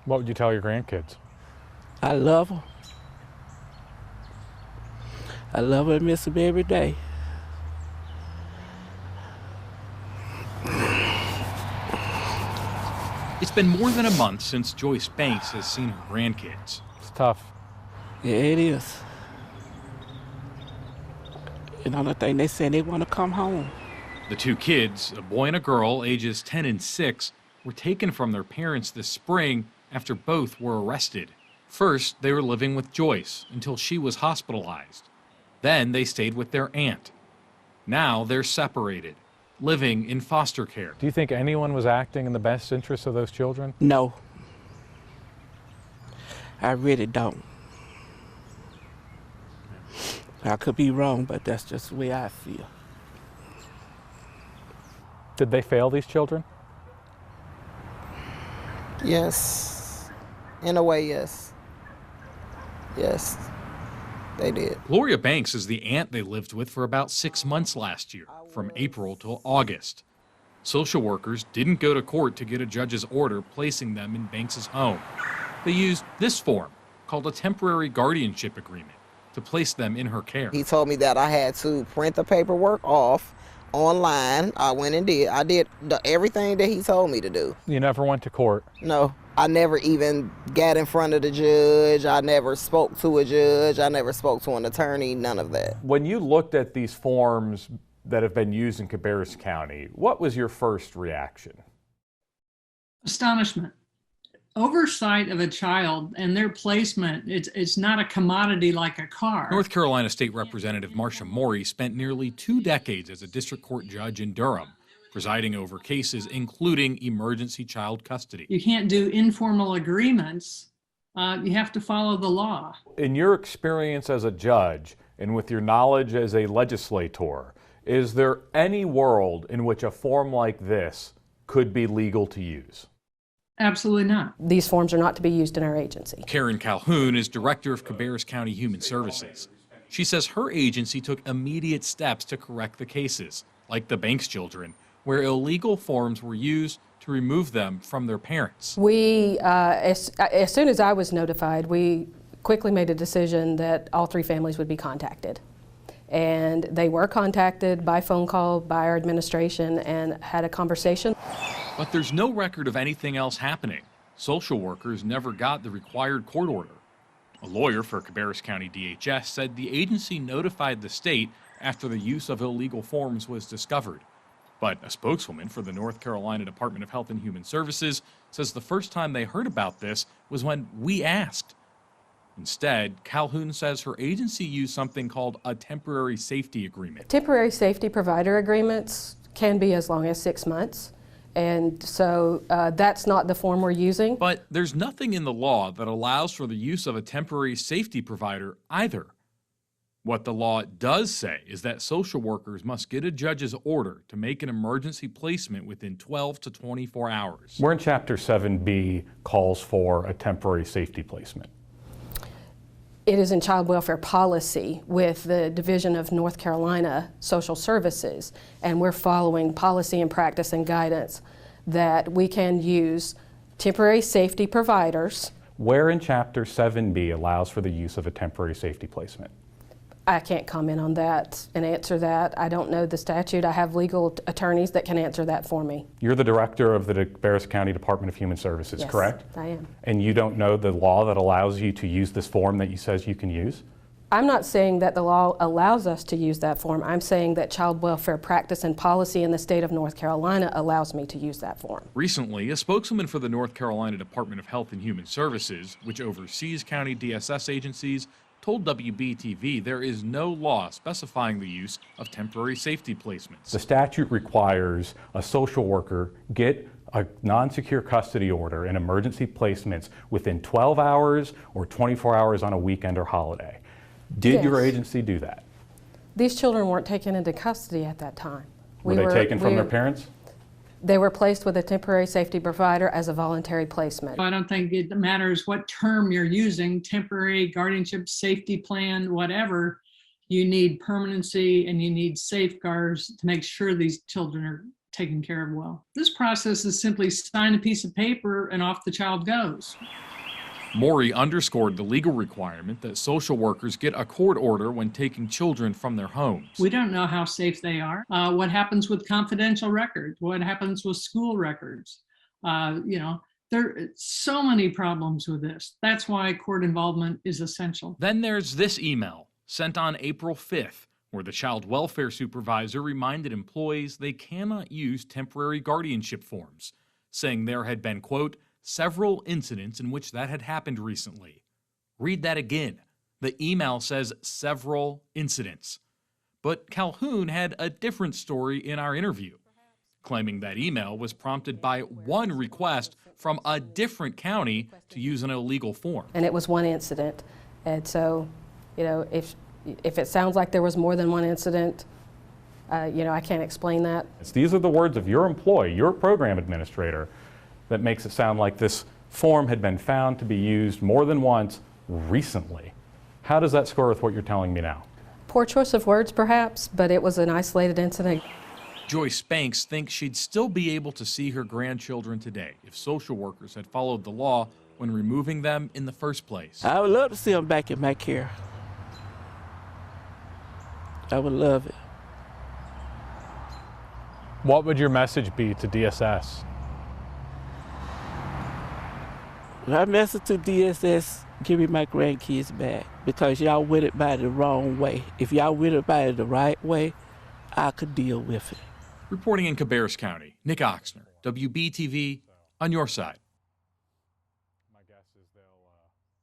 What would you tell your grandkids? I love them. I love and miss them every day. It's been more than a month since Joyce Banks has seen her grandkids. It's tough. Yeah, it is. And the only thing they say, they want to come home. The two kids, a boy and a girl, ages 10 and 6, were taken from their parents this spring after both were arrested. First, they were living with Joyce until she was hospitalized. Then they stayed with their aunt. Now they're separated, living in foster care. Do you think anyone was acting in the best interest of those children? No. I really don't. I could be wrong, but that's just the way I feel. Did they fail these children? Yes. In a way, yes. Yes, they did. Gloria Banks is the aunt they lived with for about 6 months last year, from April till August. Social workers didn't go to court to get a judge's order placing them in Banks's home. They used this form, called a temporary guardianship agreement, to place them in her care. He told me that I had to print the paperwork off online. I went and did. I did everything that he told me to do. You never went to court? No. I never even got in front of the judge. I never spoke to a judge. I never spoke to an attorney, none of that. When you looked at these forms that have been used in Cabarrus County, what was your first reaction? Astonishment. Oversight of a child and their placement, it's not a commodity like a car. North Carolina State Representative Marsha Morey spent nearly 2 decades as a district court judge in Durham, presiding over cases including emergency child custody. You can't do informal agreements. You have to follow the law. In your experience as a judge and with your knowledge as a legislator, is there any world in which a form like this could be legal to use? Absolutely not. These forms are not to be used in our agency. Karen Calhoun is director of Cabarrus County Human Services. She says her agency took immediate steps to correct the cases, like the Banks children, where illegal forms were used to remove them from their parents. We, as soon as I was notified, we quickly made a decision that all 3 families would be contacted. And they were contacted by phone call by our administration and had a conversation. But there's no record of anything else happening. Social workers never got the required court order. A lawyer for Cabarrus County DHS said the agency notified the state after the use of illegal forms was discovered. But a spokeswoman for the North Carolina Department of Health and Human Services says the first time they heard about this was when we asked. Instead, Calhoun says her agency used something called a temporary safety agreement. Temporary safety provider agreements can be as long as 6 months. And so that's not the form we're using. But there's nothing in the law that allows for the use of a temporary safety provider either. What the law does say is that social workers must get a judge's order to make an emergency placement within 12 to 24 hours. Where in Chapter 7B calls for a temporary safety placement? It is in child welfare policy with the Division of North Carolina Social Services, and we're following policy and practice and guidance that we can use temporary safety providers. Where in Chapter 7B allows for the use of a temporary safety placement? I can't comment on that and answer that. I don't know the statute. I have legal attorneys that can answer that for me. You're the director of the Cabarrus County Department of Human Services, Yes, correct? I am. And you don't know the law that allows you to use this form that you says you can use? I'm not saying that the law allows us to use that form. I'm saying that child welfare practice and policy in the state of North Carolina allows me to use that form. Recently, a spokesman for the North Carolina Department of Health and Human Services, which oversees county DSS agencies, told WBTV there is no law specifying the use of temporary safety placements. The statute requires a social worker get a non-secure custody order and emergency placements within 12 hours or 24 hours on a weekend or holiday. Did your Yes. agency do that? These children weren't taken into custody at that time. Were they taken from their parents? They were placed with a temporary safety provider as a voluntary placement. I don't think it matters what term you're using, temporary, guardianship, safety plan, whatever. You need permanency and you need safeguards to make sure these children are taken care of well. This process is simply sign a piece of paper and off the child goes. Maury underscored the legal requirement that social workers get a court order when taking children from their homes. We don't know how safe they are. What happens with confidential records? What happens with school records? There are so many problems with this. That's why court involvement is essential. Then there's this email sent on April 5th, where the child welfare supervisor reminded employees they cannot use temporary guardianship forms, saying there had been, quote, several incidents in which that had happened recently. Read that again. The email says several incidents. But Calhoun had a different story in our interview, claiming that email was prompted by one request from a different county to use an illegal form. And it was one incident. And so, if it sounds like there was more than one incident, I can't explain that. These are the words of your employee, your program administrator, that makes it sound like this form had been found to be used more than once recently. How does that score with what you're telling me now? Poor choice of words, perhaps, but it was an isolated incident. Joyce Banks thinks she'd still be able to see her grandchildren today if social workers had followed the law when removing them in the first place. I would love to see them back in my care. I would love it. What would your message be to DSS? My message to DSS, give me my grandkids back, because y'all went it by the wrong way. If y'all went it by the right way, I could deal with it. Reporting in Cabarrus County, Nick Oxner, WBTV, on your side.